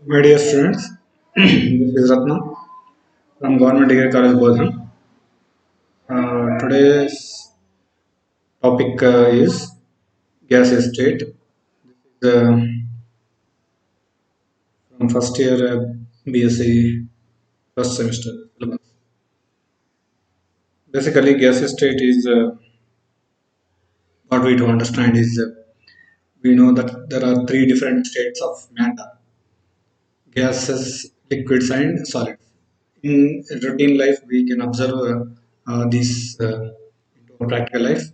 My dear students, this is Ratna from Government Degree College Bodham. Today's topic is gas estate. Uh, from first year BSc first semester syllabus. Basically, gas estate is what we to understand is we know that there are three different states of matter: gases, liquids, and solids. In routine life, we can observe these into our practical life.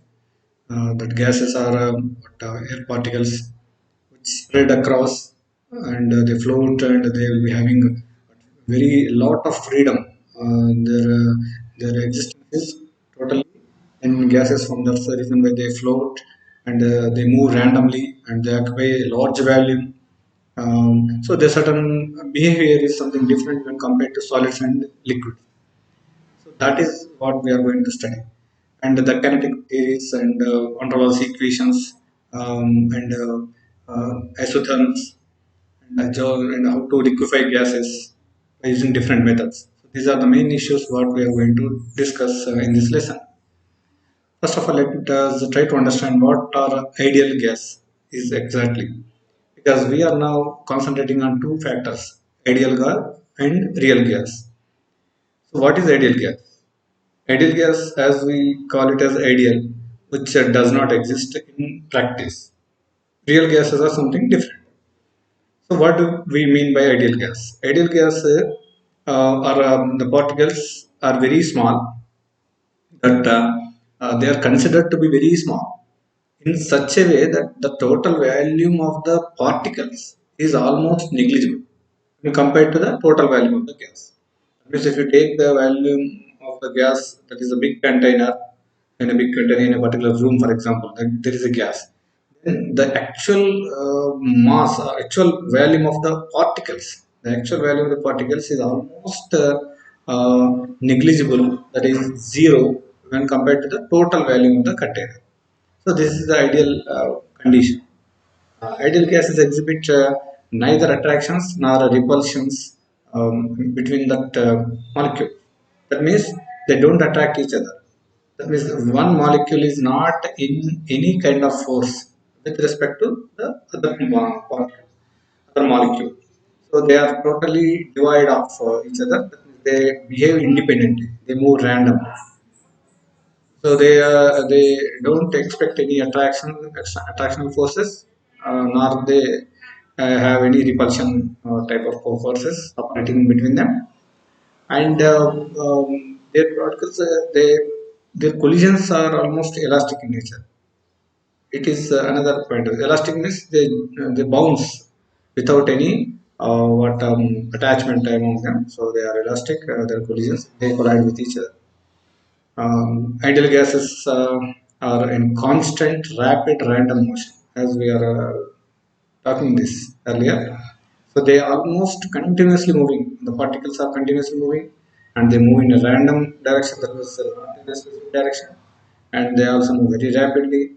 That gases are air particles which spread across and they float and they will be having very lot of freedom. Their existence is totally in gases from that's the reason why they float and they move randomly and they occupy a large volume. So their certain behavior is something different when compared to solids and liquids. So that is what we are going to study. And the kinetic theories and van der Waals equations and isotherms and how to liquefy gases by using different methods. So these are the main issues what we are going to discuss in this lesson. First of all, let us try to understand what our ideal gas is exactly. Because we are now concentrating on two factors, ideal gas and real gas. So what is ideal gas? Ideal gas, as we call it as ideal, which does not exist in practice. Real gases are something different. So, what do we mean by ideal gas? Ideal gas are the particles are very small, that they are considered to be very small in such a way that the total volume of the particles is almost negligible when compared to the total volume of the gas. That means if you take the volume of the gas, that is a big container, in a big container in a particular room, for example, then there is a gas. Then the actual mass or actual volume of the particles, the actual value of the particles is almost negligible, that is zero when compared to the total volume of the container. So this is the ideal condition. Ideal gases exhibit neither attractions nor repulsions between that molecule. That means they don't attract each other. That means one molecule is not in any kind of force with respect to the other molecule. So they are totally devoid of each other. That means they behave independently. They move randomly. So they don't expect any attractional forces, nor they have any repulsion type of forces operating between them. And their particles, their collisions are almost elastic in nature. It is another point. Elastic means they bounce without any what attachment among them. So they are elastic. Their collisions they collide with each other. Ideal gases are in constant, rapid, random motion, as we are talking this earlier. So they are almost continuously moving. The particles are continuously moving, and they move in a random direction, that is not in a specific direction, and they also move very rapidly,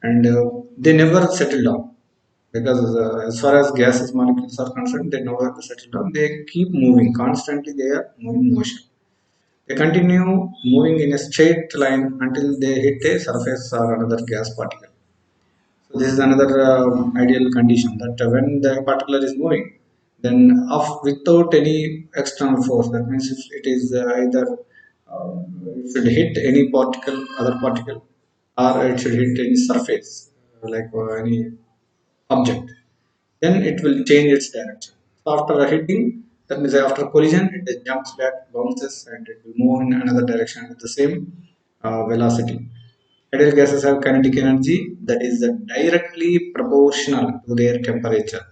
and they never settle down because as far as gases molecules are concerned, they never settle down. They keep moving constantly. They are moving motion. They continue moving in a straight line until they hit a surface or another gas particle. So this is another ideal condition that when the particle is moving, then off without any external force. That means if it is either it should hit any particle, other particle, or it should hit any surface like any object, then it will change its direction. So after a hitting, that means after collision, it jumps back, bounces, and it will move in another direction with the same velocity. Ideal gases have kinetic energy that is directly proportional to their temperature.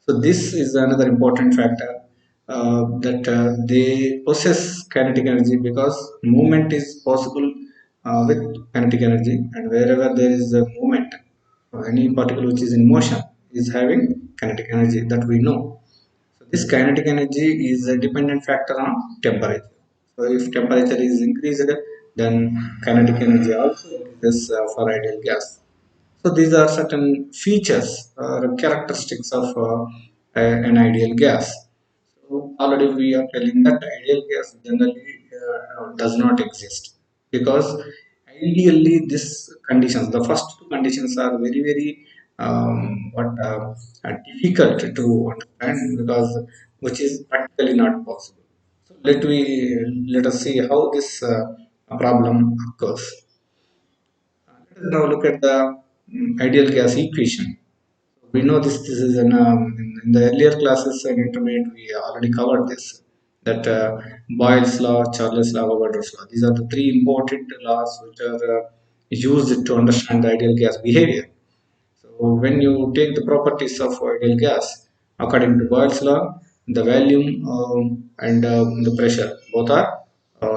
So this is another important factor that they possess kinetic energy because movement is possible with kinetic energy, and wherever there is a movement, any particle which is in motion is having kinetic energy that we know. So this kinetic energy is a dependent factor on temperature. So if temperature is increased, then kinetic energy also increases for ideal gas. So these are certain features or characteristics of an ideal gas. So already we are telling that ideal gas generally does not exist, because ideally this conditions, the first two conditions are very what difficult to understand, because which is practically not possible. So let us see how this problem occurs. Let us now look at the ideal gas equation. We know this is in the earlier classes in intermediate we already covered this, that Boyle's law, Charles law, Avogadro's law. These are the three important laws which are used to understand the ideal gas behavior. So when you take the properties of ideal gas, according to Boyle's law, the volume and the pressure both are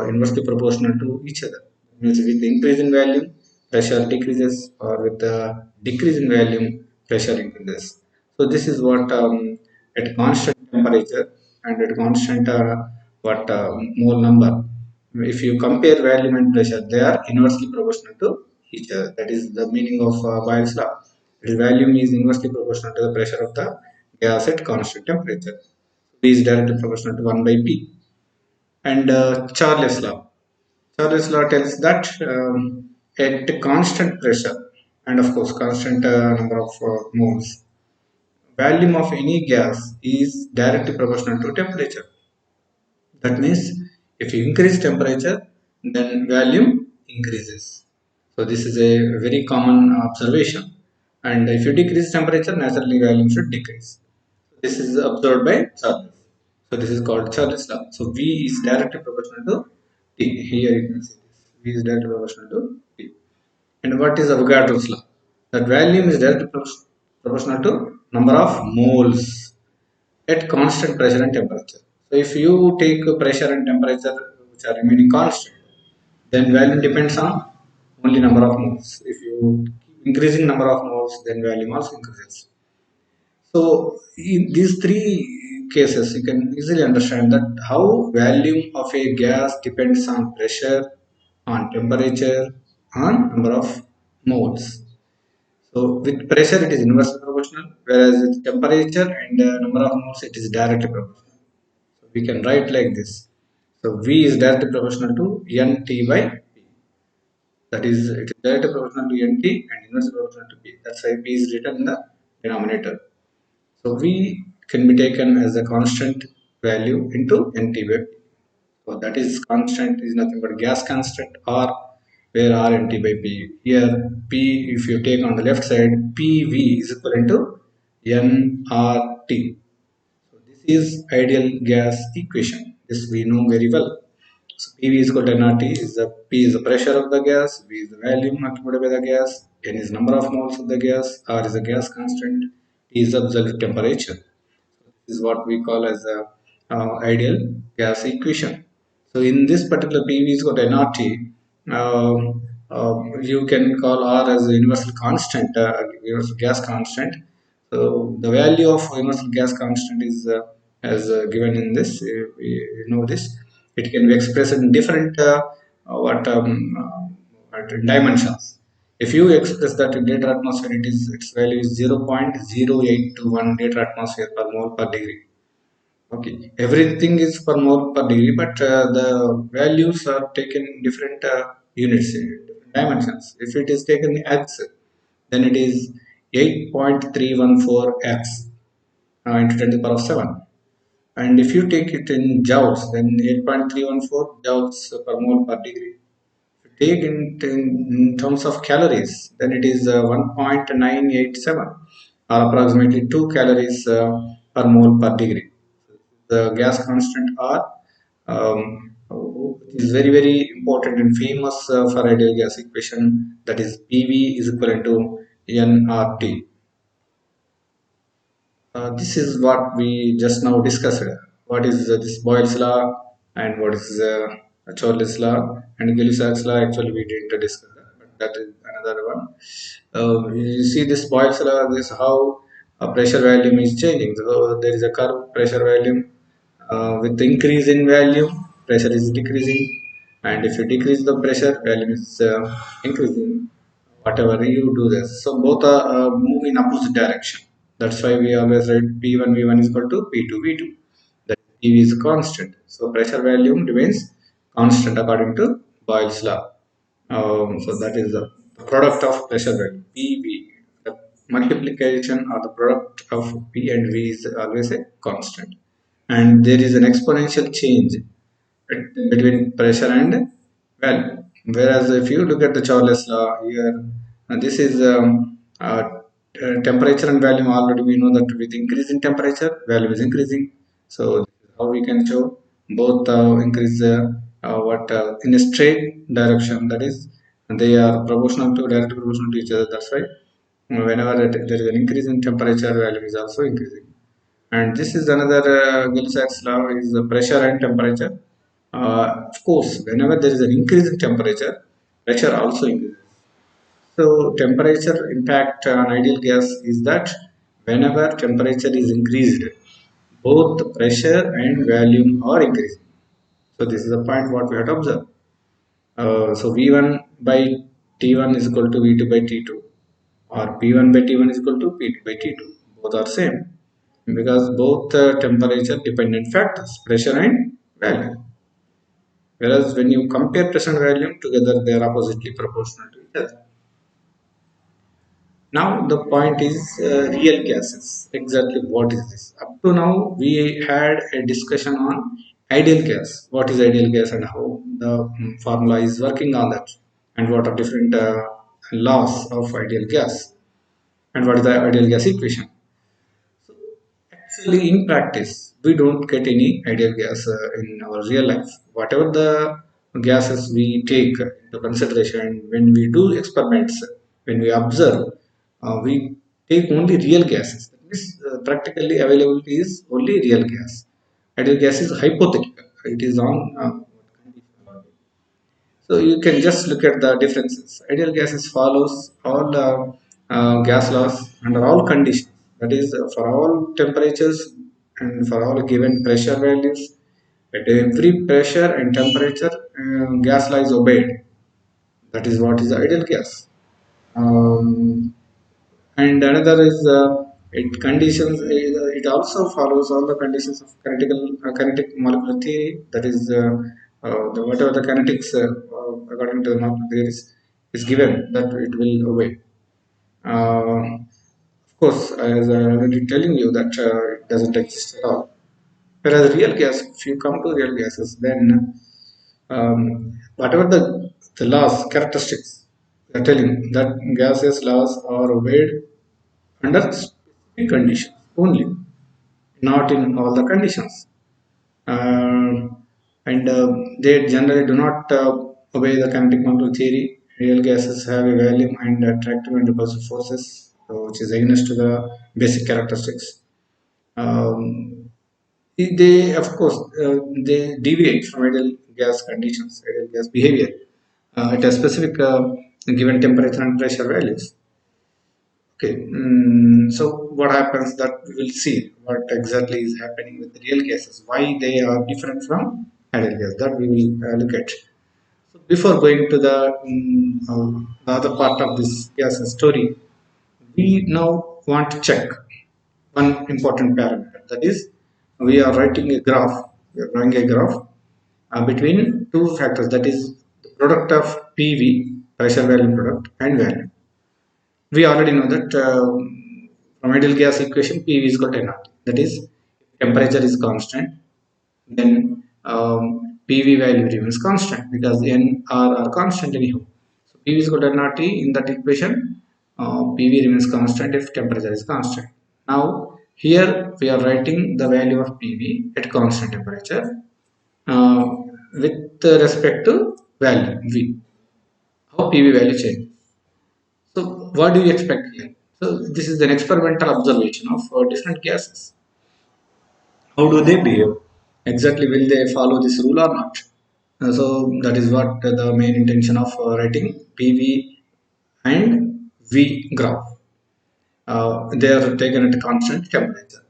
inversely proportional to each other. Means with increase in volume, pressure decreases, or with the decrease in volume, pressure increases. So this is what at constant temperature and at constant what mole number. If you compare volume and pressure, they are inversely proportional to each other. That is the meaning of Boyle's law. The volume is inversely proportional to the pressure of the gas at constant temperature. P is directly proportional to 1 by P. And Charles law. Charles law tells that at constant pressure and of course constant number of moles, volume of any gas is directly proportional to temperature. That means if you increase temperature, then volume increases. So this is a very common observation. And if you decrease temperature, naturally volume should decrease. This is observed by Charles. So this is called Charles law. So V is directly proportional to T. Here you can see this. V is directly proportional to T. And what is Avogadro's law? That volume is directly proportional to number of moles at constant pressure and temperature. So if you take pressure and temperature which are remaining constant, then volume depends on only number of moles. If you keep increasing number of moles, then volume also increases. So in these three cases, you can easily understand that how volume of a gas depends on pressure, on temperature, on number of moles. So with pressure it is inversely proportional, whereas with temperature and number of moles it is directly proportional. So we can write like this. So V is directly proportional to Nt by P. That is, it is directly proportional to Nt and inversely proportional to P. That's why P is written in the denominator. So V can be taken as a constant value into Nt by P. So that is constant is nothing but gas constant, or where R Nt by P. Here P, if you take on the left side, PV is equivalent to nRT. So this is ideal gas equation. This we know very well. So PV is equal to nRT. Is the P is the pressure of the gas, V is the volume occupied by the gas, N is number of moles of the gas, R is the gas constant, T is the absolute temperature. This is what we call as a ideal gas equation. So in this particular PV is got nRT, you can call R as a universal constant, universal gas constant. So the value of universal gas constant is as given in this. You know this. It can be expressed in different what dimensions. If you express that in liter atmosphere, its value is 0.0821 liter atmosphere per mole per degree. Okay, everything is per mole per degree, but the values are taken in different units, in different dimensions. If it is taken x, then it is 8.314 x into 10 to the power of 7. And if you take it in joules, then 8.314 joules per mole per degree. Take in terms of calories, then it is 1.987, or approximately 2 calories per mole per degree. The gas constant R is very important and famous for ideal gas equation, that is PV is equivalent to nRT. This is what we just now discussed. What is this Boyle's law and what is Charles law and Gay-Lussac's law? Actually, we didn't discuss that, but that is another one. You see this Boyle's law. This how pressure volume is changing. So there is a curve pressure volume. With the increase in volume, pressure is decreasing, and if you decrease the pressure, volume is increasing. Whatever you do this, so both are move in opposite direction. That's why we always write P1 V1 is equal to P2 V2. That PV is constant. So pressure volume remains constant according to Boyle's law. So that is the product of pressure value PV. The multiplication or the product of P and V is always a constant, and there is an exponential change between pressure and value. Whereas if you look at the Charles law here, this is temperature and volume. Already we know that with increasing temperature, value is increasing. So this is how we can show both increase what in a straight direction. That is, they are proportional to directly proportional to each other. That's why whenever there is an increase in temperature, value is also increasing. And this is another Gilsak's law is the pressure and temperature. Of course, whenever there is an increase in temperature, pressure also increases. So temperature impact on ideal gas is that whenever temperature is increased, both the pressure and volume are increasing. So this is the point what we have to observe. So V1 by T1 is equal to V2 by T2, or P1 by T1 is equal to P2 by T2. Both are same because both temperature dependent factors, pressure and value. Whereas when you compare pressure and volume together, they are oppositely proportional to each other. Now the point is real gases. Exactly what is this? Up to now we had a discussion on ideal gas. What is ideal gas and how the formula is working on that, and what are different laws of ideal gas, and what is the ideal gas equation. Actually, in practice, we don't get any ideal gas in our real life. Whatever the gases we take into consideration when we do experiments, when we observe, we take only real gases. That means practically availability is only real gas. Ideal gas is hypothetical. It is on so you can just look at the differences. Ideal gases follows all the gas laws under all conditions. That is, for all temperatures and for all given pressure values. At every pressure and temperature, gas law is obeyed. That is what is the ideal gas. Um, and another is it conditions. It also follows all the conditions of kinetic molecular theory. That is whatever the kinetics according to the molecular theory is given that it will obey. Of course, as I already telling you that it doesn't exist at all. Whereas real gas, if you come to real gases, then whatever the laws, characteristics, they are telling that gases laws are obeyed under specific conditions only, not in all the conditions. Uh, and they generally do not obey the kinetic molecular theory. Real gases have a volume and attractive and repulsive forces, which is against to the basic characteristics. Um, they, of course, they deviate from ideal gas conditions, ideal gas behavior at a specific given temperature and pressure values. Okay, so what happens that we will see what exactly is happening with the real gases, why they are different from ideal gas. That we will look at. So before going to the other part of this gas story, we now want to check one important parameter. That is, we are writing a graph. We are drawing a graph between two factors. That is, the product of PV, pressure value product, and value. We already know that from ideal gas equation PV is equal to nRT. That is, temperature is constant, then PV value remains constant because N R are constant anyhow. So PV is equal to nRT. In that equation, PV remains constant if temperature is constant. Now here we are writing the value of PV at constant temperature uh, with respect to value V. How PV value changes. So what do you expect here? So this is an experimental observation of different gases. How do they behave? Exactly, will they follow this rule or not? So that is what the main intention of writing PV and V graph. They are taken at constant temperature.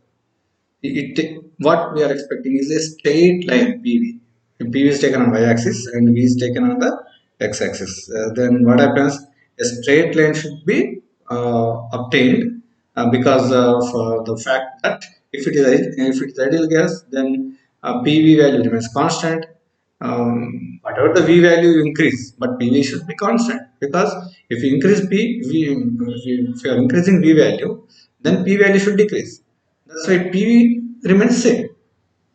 What we are expecting is a straight line PV. PV is taken on y-axis and V is taken on the x-axis. Then what happens? A straight line should be obtained because of the fact that if it is ideal gas, then PV value remains constant. Whatever the V value you increase, but PV should be constant, because if you increase if you are increasing V value, then P value should decrease. That's why PV remains same,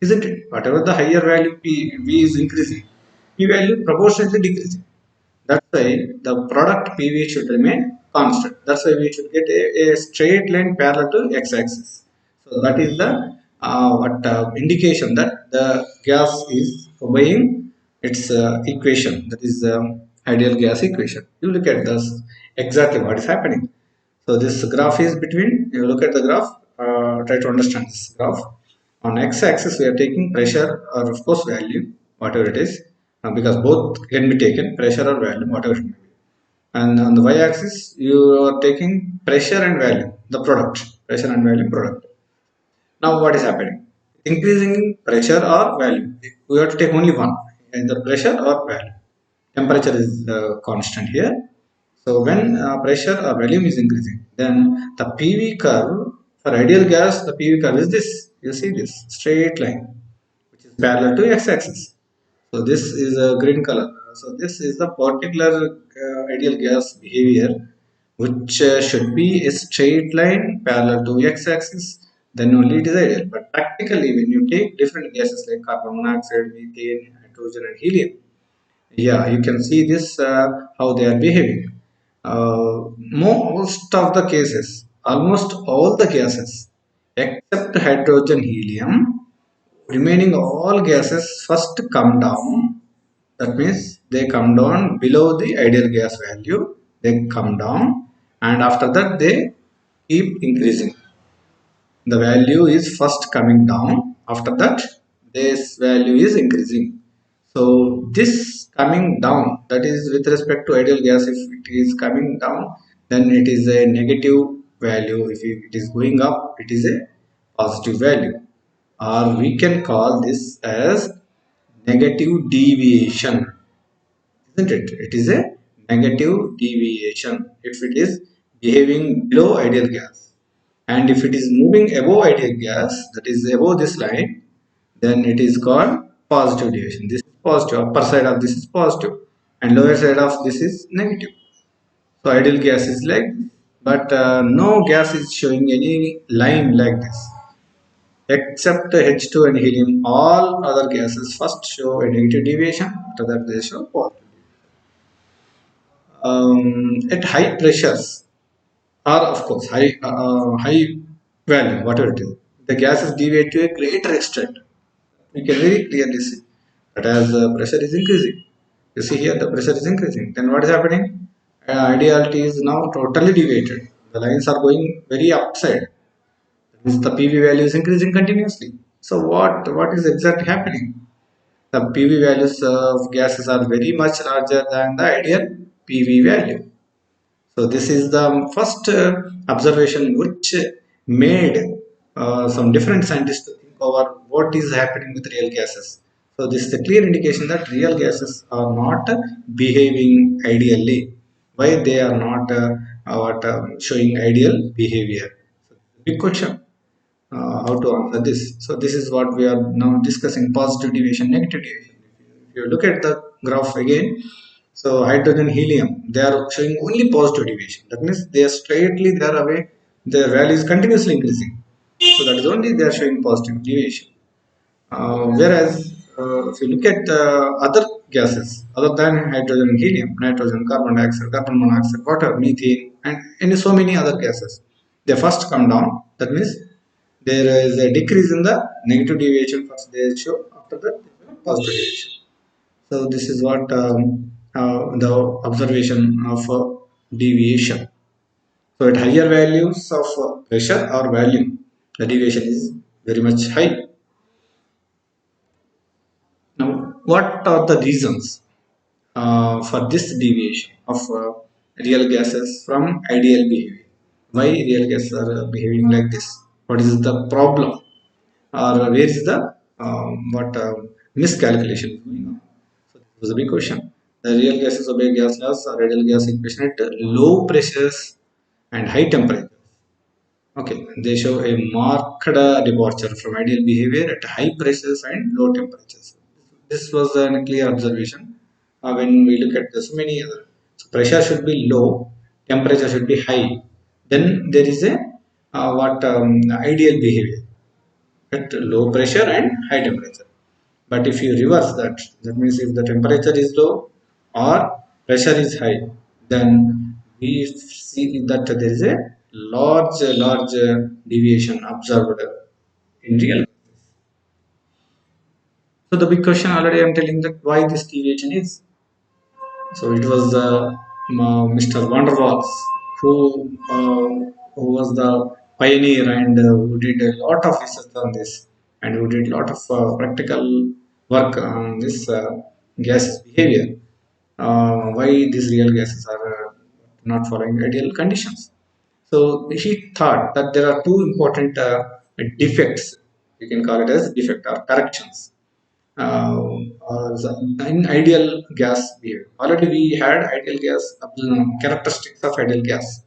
isn't it? Whatever the higher value V is increasing, P value proportionately decreasing. That's why the product PV should remain constant. That's why we should get a straight line parallel to x-axis. So that is the what indication that the gas is obeying its equation. That is ideal gas equation. You look at this exactly what is happening. So this graph is between. You look at the graph. Try to understand this graph. On x-axis, we are taking pressure or of course value, whatever it is, because both can be taken, pressure or value, whatever it may be. And on the y-axis, you are taking pressure and value, the product, pressure and value product. Now what is happening? Increasing pressure or value. We have to take only one, either pressure or value. Temperature is constant here. So when pressure or volume is increasing, then the PV curve for ideal gas, the PV curve is this. You see this straight line, which is parallel to x-axis. So this is a green color. So this is the particular ideal gas behavior, which should be a straight line parallel to x-axis. Then only it is ideal. But practically, when you take different gases like carbon monoxide, methane, hydrogen, and helium, yeah, you can see this how they are behaving. Most of the cases, almost all the gases except hydrogen, helium, remaining all gases first come down. That means they come down below the ideal gas value. They come down, and after that they keep increasing. The value is first coming down. After that, this value is increasing. So this coming down, that is with respect to ideal gas, if it is coming down, then it is a negative value. If it is going up, it is a positive value. Or we can call this as negative deviation, isn't it? It is a negative deviation if it is behaving below ideal gas. And if it is moving above ideal gas, that is above this line, then it is called positive deviation. This is positive, upper side of this is positive, and lower side of this is negative. So ideal gas is like this. But no gas is showing any line like this except H2 and helium. All other gases first show a negative deviation, after that they show positive. At high pressures, or of course high value, whatever it is, the gases deviate to a greater extent. You can very clearly see that as pressure is increasing. You see here the pressure is increasing. Then what is happening? Ideality is now totally deviated. The lines are going very upside. That means the PV value is increasing continuously. So what is exactly happening? The PV values of gases are very much larger than the ideal PV value. So this is the first observation which made some different scientists to think over what is happening with real gases. So this is a clear indication that real gases are not behaving ideally. Why they are not showing ideal behavior? So, big question. How to answer this? So this is what we are now discussing: positive deviation, negative deviation. If you look at the graph again, so hydrogen, helium, they are showing only positive deviation. That means they are straightly they are away. Their value is continuously increasing. So that is only they are showing positive deviation. Whereas if you look at other gases other than hydrogen and helium, nitrogen, carbon dioxide, carbon monoxide, water, methane, and so many other gases, they first come down. That means there is a decrease in the negative deviation first they show. After that, positive deviation. So this is what the observation of deviation. So at higher values of pressure or volume, the deviation is very much high. Now, what are the reasons for this deviation of real gases from ideal behavior? Why real gases are behaving like this? What is the problem? Or where is the what miscalculation is going on? So this was a big question. The real gases obey gas laws or ideal gas equation at low pressures and high temperatures. Okay, they show a marked departure from ideal behavior at high pressures and low temperatures. This was a clear observation when we look at this many other. So pressure should be low, temperature should be high. Then there is a what ideal behavior at low pressure and high temperature. But if you reverse that, that means if the temperature is low or pressure is high, then we see that there is a large deviation observed in real. So the big question already I'm telling that why this deviation is. So it was Mr. Van der Waals who was the pioneer and who did a lot of research on this and who did a lot of practical work on this gas behavior. Why these real gases are not following ideal conditions. So he thought that there are two important defects. You can call it as defect or corrections in ideal gas behavior. Already we had ideal gas characteristics of ideal gas.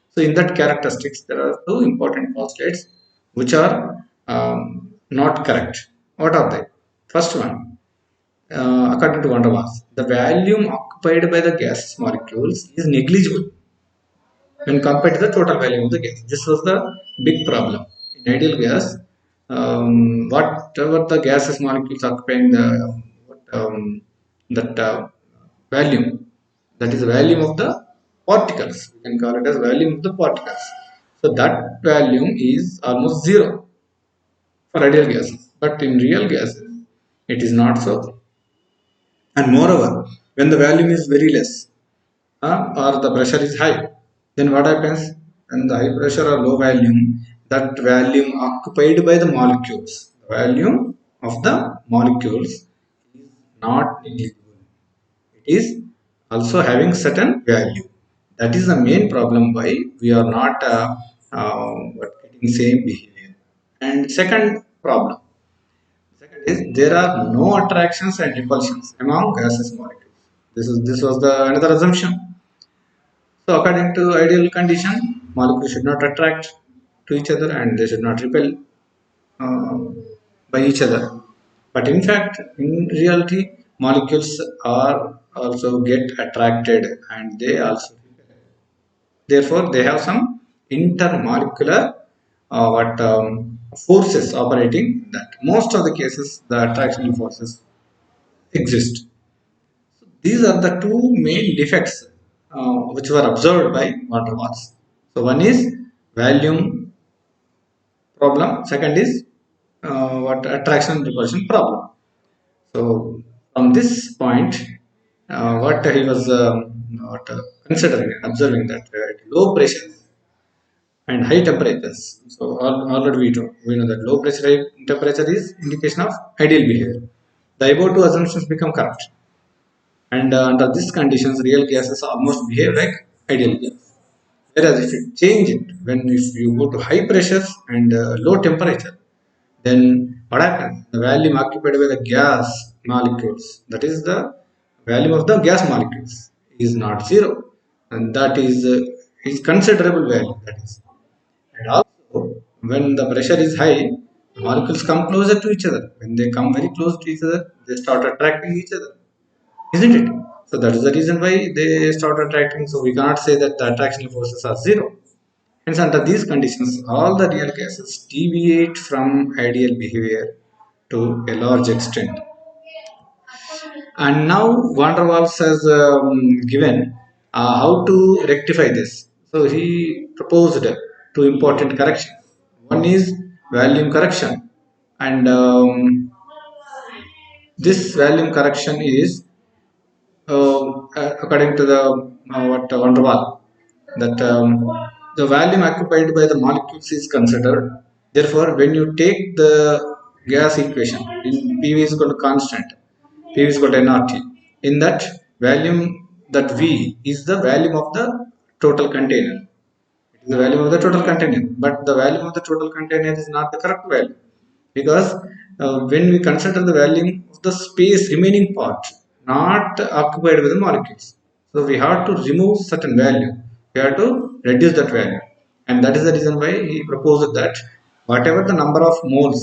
So in that characteristics, there are two important postulates which are not correct. What are they? First one, according to Van der Waals, the volume occupied by the gas molecules is negligible when compared to the total volume of the gas. This was the big problem. In ideal gas, whatever the gases molecules occupying the that volume, that is the volume of the particles. We can call it as volume of the particles. So that volume is almost zero for ideal gases, but in real gases, it is not so. And moreover, when the volume is very less, or the pressure is high, then what happens? When the high pressure or low volume, that volume occupied by the molecules, the volume of the molecules is not negligible. It is also having certain value. That is the main problem why we are not getting same behavior. And second problem, second is there are no attractions and repulsions among gaseous molecules. This was the another assumption. So according to ideal condition, molecules should not attract to each other and they should not repel uh, by each other. But in fact, in reality, molecules are also get attracted and they also repel. Therefore, they have some intermolecular what forces operating in that. Most of the cases, the attractional forces exist. These are the two main defects which were observed by Van der Waals. So one is volume problem. Second is what attraction and repulsion problem. So from this point, what he was what, considering and observing that at low pressure and high temperatures. So already we know that low pressure high temperature is indication of ideal behavior. The above two assumptions become correct. And under these conditions, real gases almost behave like ideal gas. Whereas if you change it, when if you go to high pressures and low temperature, then what happens? The volume occupied by the gas molecules, that is the volume of the gas molecules, is not zero, and that is considerable value. That is, and also when the pressure is high, the molecules come closer to each other. When they come very close to each other, they start attracting each other, isn't it? So that is the reason why they start attracting. So we cannot say that the attraction forces are zero. Hence, under these conditions, all the real gases deviate from ideal behavior to a large extent. And now Van der Waals has given how to rectify this. So he proposed two important corrections. One is volume correction, and this volume correction is according to the what Van der Waal, that the volume occupied by the molecules is considered. Therefore, when you take the gas equation in PV is equal to constant, PV is equal to nRT. In that volume, that V is the volume of the total container. It is the value of the total container, but the value of the total container is not the correct value because when we consider the volume of the space remaining part, not occupied with the molecules, so we have to remove certain value. We have to reduce that value, and that is the reason why he proposed that whatever the number of moles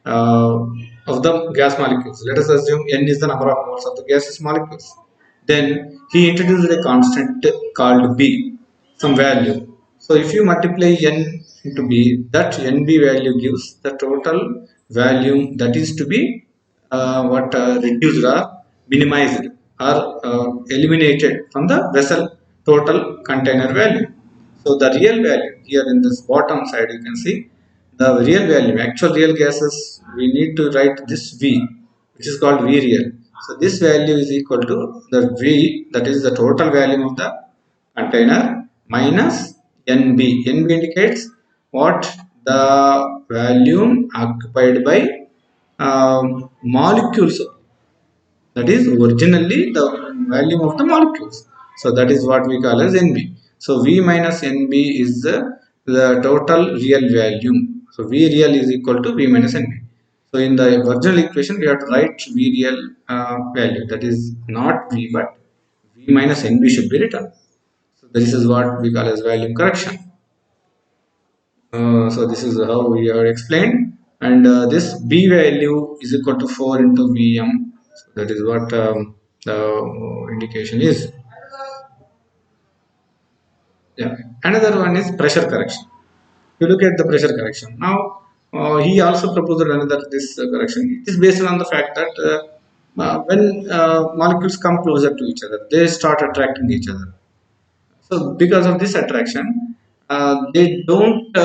uh, of the gas molecules, let us assume n is the number of moles of the gaseous molecules, then he introduced a constant called b, some value. So if you multiply n into b, that nb value gives the total volume that is to be reduced or minimized or eliminated from the vessel total container value. So the real value here in this bottom side, you can see the real value, actual real gases. We need to write this V, which is called V real. So this value is equal to the V, that is the total volume of the container, minus NB. NB indicates what the volume occupied by molecules, that is originally the volume of the molecules. So that is what we call as Nb. So V minus Nb is the total real volume. So V real is equal to V minus Nb. So in the original equation we have to write V real value, that is not V but V minus Nb should be written. So this is what we call as volume correction. So this is how we are explained, and this B value is equal to 4 into Vm. So that is what the indication is. Yeah. Another one is pressure correction. You look at the pressure correction. Now he also proposed another this correction. It is based on the fact that when molecules come closer to each other, they start attracting each other. So because of this attraction, they don't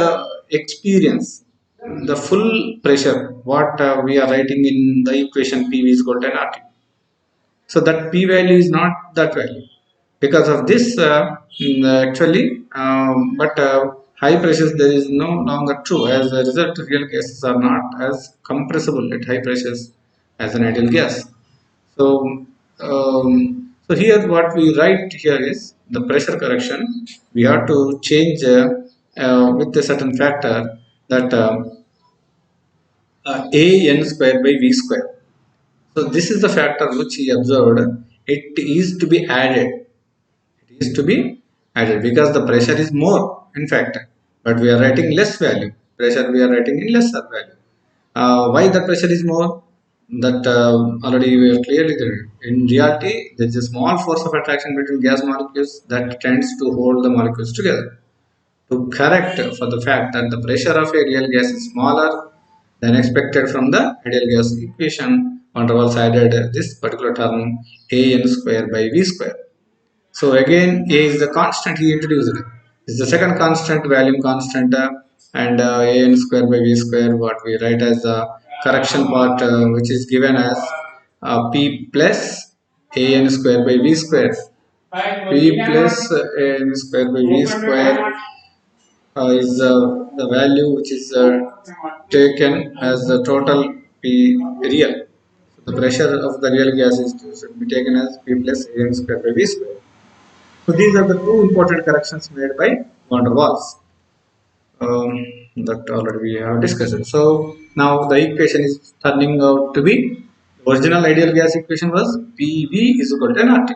experience the full pressure what we are writing in the equation PV is equal to RT. So that P value is not that value. Because of this, actually, but high pressures there is no longer true. As a result, real gases are not as compressible at high pressures as an ideal gas. So, so here what we write here is the pressure correction. We have to change with a certain factor, that a n square by v square. So this is the factor which he observed. It is to be added. It is to be added because the pressure is more, in fact, but we are writing less value. Pressure we are writing in lesser value. Why the pressure is more? That already we are clearly there. In reality, there is a small force of attraction between gas molecules that tends to hold the molecules together. To correct for the fact that the pressure of a real gas is smaller than expected from the ideal gas equation, van der Waals added this particular term a n square by v square. So again, a is the constant he introduced. This is the second constant, volume constant, and a n square by v square, what we write as the correction part, which is given as p plus a n square by v square. P plus a n square by v square is the value which is taken as the total P real. So the pressure of the real gas is should be taken as P plus A n square by V square. So these are the two important corrections made by van der Waals, that already we have discussed. So now the equation is turning out to be, original ideal gas equation was PV is equal to RT.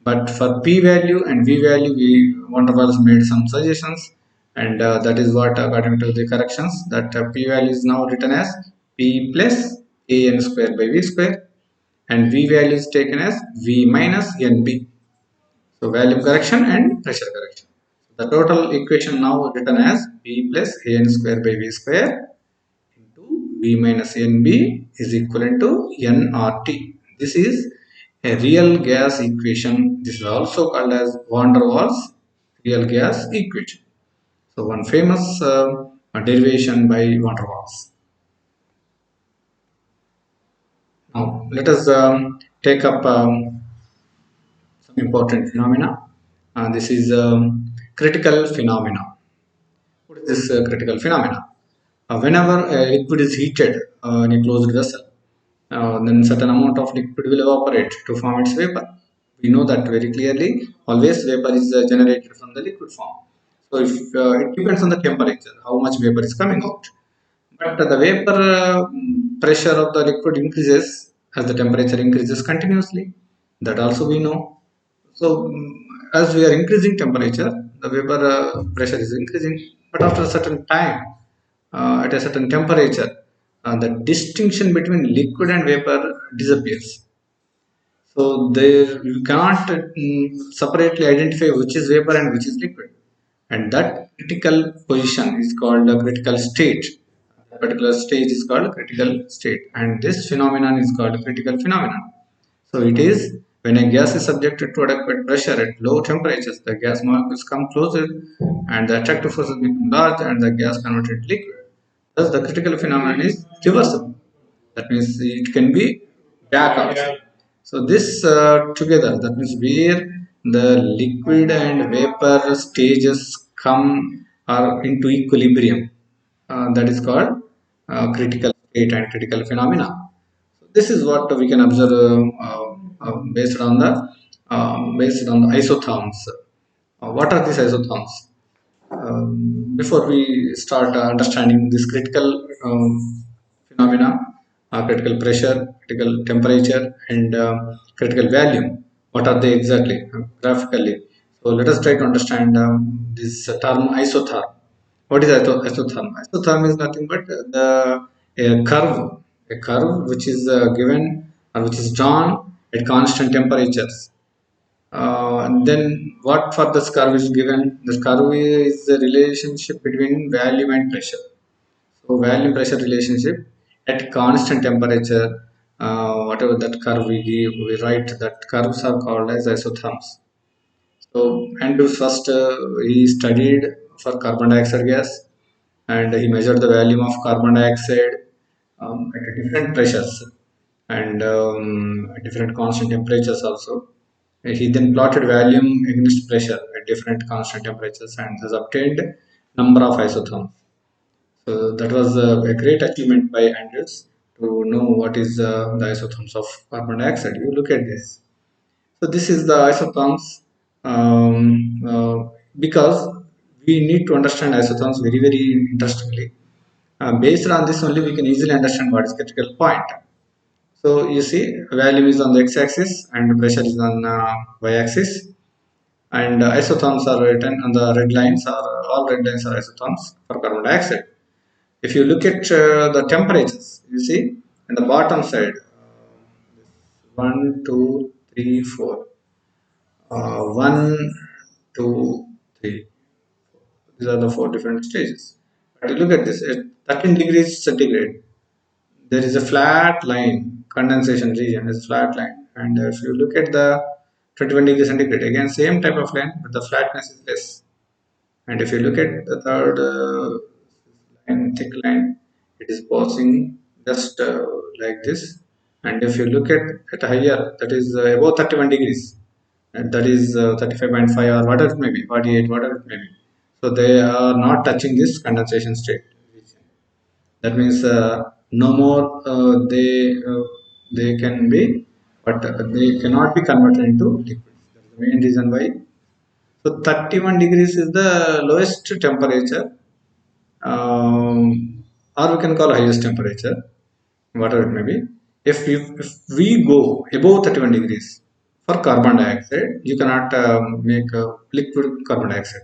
But for p value and v value, we van der Waals made some suggestions, and that is what, according to the corrections, that p value is now written as p plus a n square by v square, and v value is taken as v minus nb. So volume correction and pressure correction. The total equation now written as p plus a n square by v square into v minus nb is equivalent to nRT. This is a real gas equation. This is also called as van der Waals real gas equation. So one famous derivation by van der Waals. Now let us take up some important phenomena. This is critical phenomena. What is this critical phenomena? Whenever a liquid is heated in a closed vessel, then certain amount of liquid will evaporate to form its vapor. We know that very clearly. Always vapor is generated from the liquid form. So if it depends on the temperature, how much vapor is coming out. But the vapor pressure of the liquid increases as the temperature increases continuously. That also we know. So as we are increasing temperature, the vapor pressure is increasing, but after a certain time, at a certain temperature, the distinction between liquid and vapor disappears. So there you cannot separately identify which is vapor and which is liquid, and that critical position is called a critical state. That particular stage is called critical state, and this phenomenon is called critical phenomenon. So it is when a gas is subjected to adequate pressure at low temperatures, the gas molecules come closer, and the attractive forces become large, and the gas converted to liquid. Thus, the critical phenomenon is reversible. That means it can be back also. So this together, that means where the liquid and vapor stages come are into equilibrium, that is called critical state and critical phenomena. So this is what we can observe based on the isotherms. What are these isotherms? Before we start understanding this critical phenomena, critical pressure, critical temperature, and critical volume, what are they exactly graphically? So let us try to understand this term isotherm. What is isotherm? Isotherm is nothing but a curve which is given or which is drawn at constant temperatures. And then what for this curve is given? This curve is the relationship between volume and pressure. So volume pressure relationship at constant temperature, whatever that curve we give, we write that curves are called as isotherms. So Andrews first he studied for carbon dioxide gas, and he measured the volume of carbon dioxide at different pressures and at different constant temperatures also. He then plotted volume against pressure at different constant temperatures and has obtained number of isotherms. So that was a great achievement by Andrews to know what is the isotherms of carbon dioxide. You look at this. So this is the isotherms because we need to understand isotherms very interestingly. Based on this only we can easily understand what is critical point. So you see volume is on the x-axis and pressure is on y-axis, and isotherms are written on the red lines, are all red lines are isotherms for carbon dioxide. If you look at the temperatures, you see in the bottom side, 1, 2, 3, 4, 1, 2, 3. These are the four different stages. But you look at this at 13 degrees centigrade, there is a flat line, condensation region is flat line. And if you look at the 21 degrees centigrade, again same type of line, but the flatness is less. And if you look at the third line, thick line, it is passing just like this. And if you look at higher, that is above 31 degrees, and that is 35.5 or whatever it may be, 48, whatever it may be. So they are not touching this condensation state. That means no more they can be, but they cannot be converted into liquids. That's the main reason why. So 31 degrees is the lowest temperature, or we can call highest temperature, whatever it may be. If we go above 31 degrees for carbon dioxide, you cannot make liquid carbon dioxide.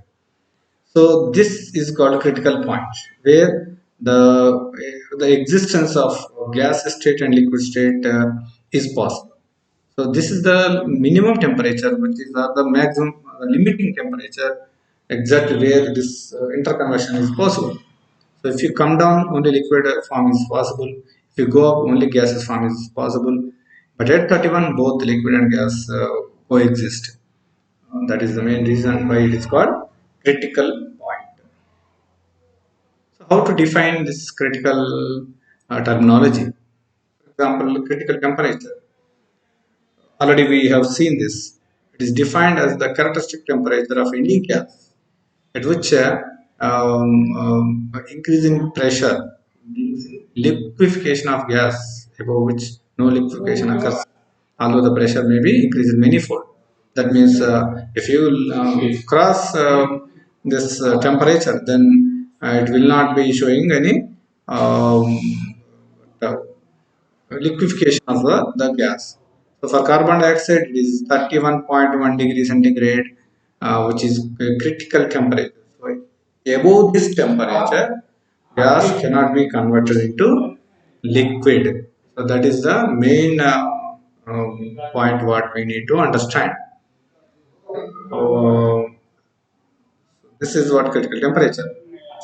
So this is called critical point where the existence of gas state and liquid state is possible. So this is the minimum temperature, which is the maximum limiting temperature, exactly where this interconversion is possible. So if you come down, only liquid form is possible. If you go up, only gaseous form is possible. But at 31, both liquid and gas coexist. That is the main reason why it is called critical point. So how to define this critical terminology? For example, critical temperature. Already we have seen this. It is defined as the characteristic temperature of any gas at which increase in pressure means liquefaction of gas above which no liquefaction occurs, although the pressure may be increased manifold. That means if you cross this temperature, then it will not be showing any um, liquefaction of the gas. So for carbon dioxide, it is 31.1 degree centigrade. which is critical temperature. So above this temperature, gas cannot be converted into liquid. So that is the main point what we need to understand. Uh, this is what critical temperature.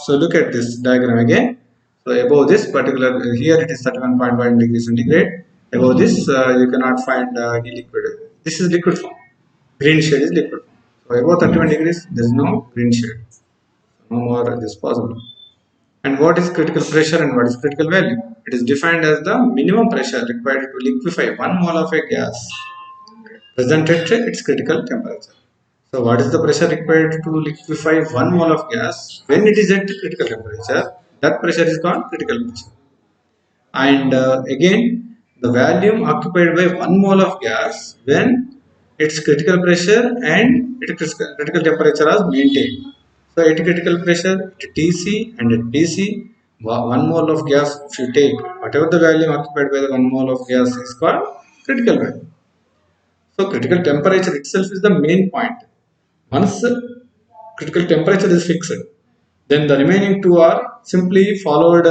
So look at this diagram again. So above this particular, here it is 31.1 degrees centigrade. Above this, you cannot find any liquid. This is liquid form. Green shade is liquid form. So above 31 degrees, there is no green shade. No more this possible. And what is critical pressure and what is critical value? It is defined as the minimum pressure required to liquefy 1 mole of a gas present at its critical temperature. So what is the pressure required to liquefy 1 mole of gas when it is at critical temperature? That pressure is called critical pressure. And again, the volume occupied by 1 mole of gas when its critical pressure and its critical temperature are maintained. So at critical pressure, at Tc and at Tc, 1 mole of gas, if you take whatever the volume occupied by the 1 mole of gas is called critical value. So critical temperature itself is the main point. Once critical temperature is fixed, then the remaining two are simply followed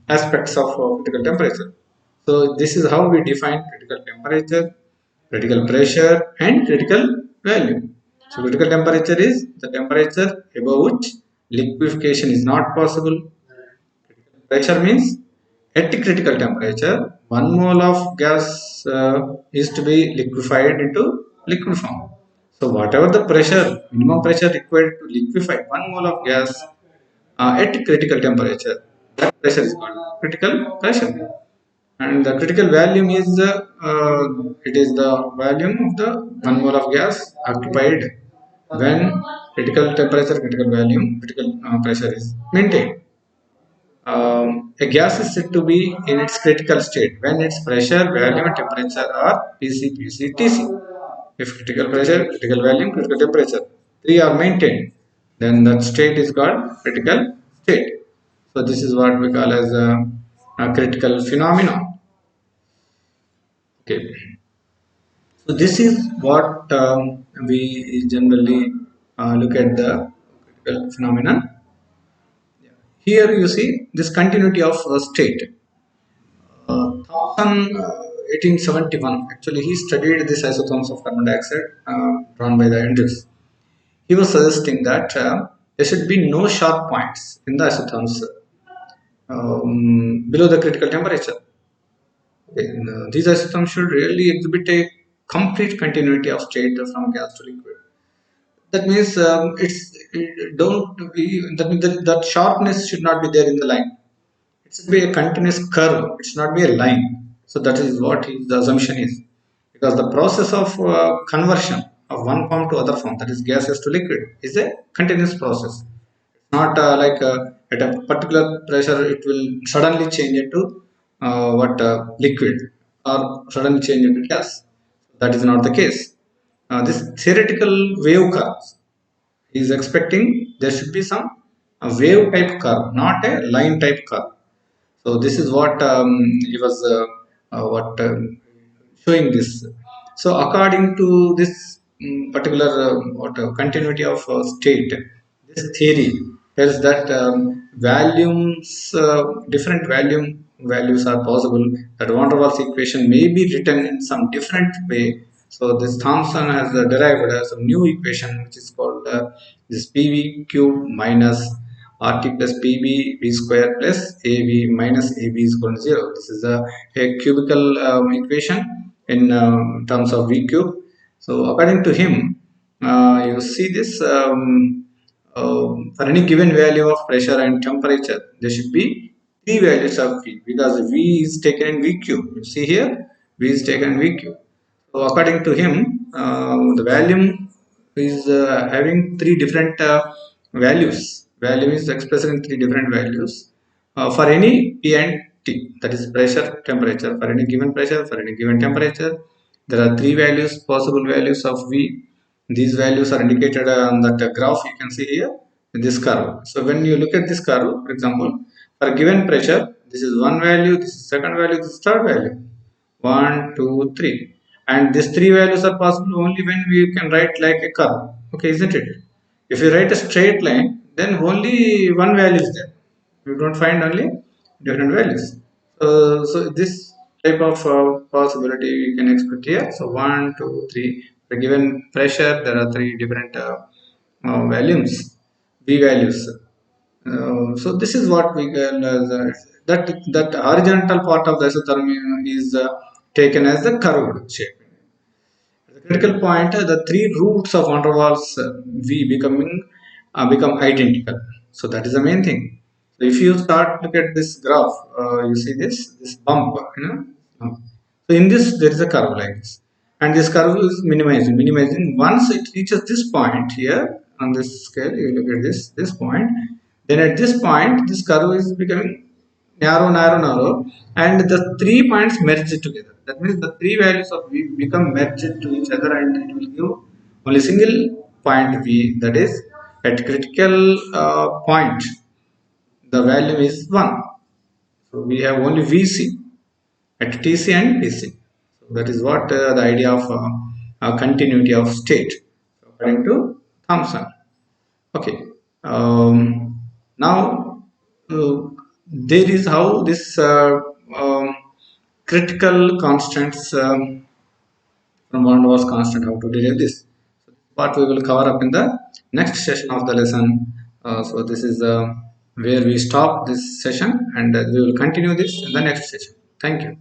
aspects of critical temperature. So this is how we define critical temperature, critical pressure, and critical value. So critical temperature is the temperature above which liquefaction is not possible. Pressure means at critical temperature, 1 mole of gas is to be liquefied into liquid form. So whatever the pressure, minimum pressure required to liquefy 1 mole of gas at critical temperature, that pressure is called critical pressure. And the critical volume is it is the volume of the 1 mole of gas occupied when critical temperature, critical volume, critical pressure is maintained. A gas is said to be in its critical state when its pressure, volume, and temperature are Pc, Pc, Tc. If critical pressure, critical volume, critical temperature, three are maintained, then that state is called critical state. So this is what we call as a critical phenomenon. Okay. So this is what we generally look at the critical phenomenon. Here you see this continuity of state. Thomson, 1871, actually he studied this isotherms of carbon dioxide drawn by the Andrews. He was suggesting that there should be no sharp points in the isotherms below the critical temperature. Okay, these isotherms should really exhibit a complete continuity of state from gas to liquid. That means it don't be, that means that sharpness should not be there in the line. It should be a continuous curve. It should not be a line. So that is what the assumption is, because the process of conversion of one form to other form, that is gaseous to liquid, is a continuous process. It's not like at a particular pressure it will suddenly change into what liquid, or suddenly change into gas. That is not the case. This theoretical wave curve is expecting there should be some a wave type curve, not a line type curve. So this is what he was what showing this. So according to this particular what continuity of state, this theory tells that volumes, different volume values are possible. That van der Waals equation may be written in some different way. So this Thomson has derived some new equation which is called this PV cube minus RT plus PB B square plus AB minus AB is equal to 0. This is a cubical equation in terms of V cube. So according to him, you see this for any given value of pressure and temperature, there should be three values of V, because V is taken in V cube. You see here, V is taken in V cube. So according to him, the volume is having three different values. Value is expressed in three different values for any P and T, that is pressure, temperature. For any given pressure, for any given temperature, there are three values, possible values of V. These values are indicated on that graph you can see here in this curve. So when you look at this curve, for example, for given pressure, this is one value, this is second value, this is third value. 1, 2, 3. and these three values are possible only when we can write like a curve. Okay, isn't it? If you write a straight line, then only one value is there. You don't find only different values. So this type of possibility you can expect here. So 1 2 3, the given pressure, there are three different values, v values. So this is what we can that horizontal part of the isotherm is taken as the curved shape. The critical point, the three roots of van der Waals V become identical. So that is the main thing. So if you start look at this graph, you see this bump, bump. So in this there is a curve like this, and this curve is minimizing. Once it reaches this point here on this scale, you look at this point. Then at this point, this curve is becoming narrow, and the 3 points merge together. That means the three values of v become merged to each other, and it will give only single point v. That is, at critical point, the value is 1. So we have only vc at tc and pc. So that is what the idea of continuity of state according to Thomson. Okay. Now there is how this critical constants from one was constant, how to derive this. So what we will cover up in the next session of the lesson. So this is where we stop this session, and we will continue this in the next session. Thank you.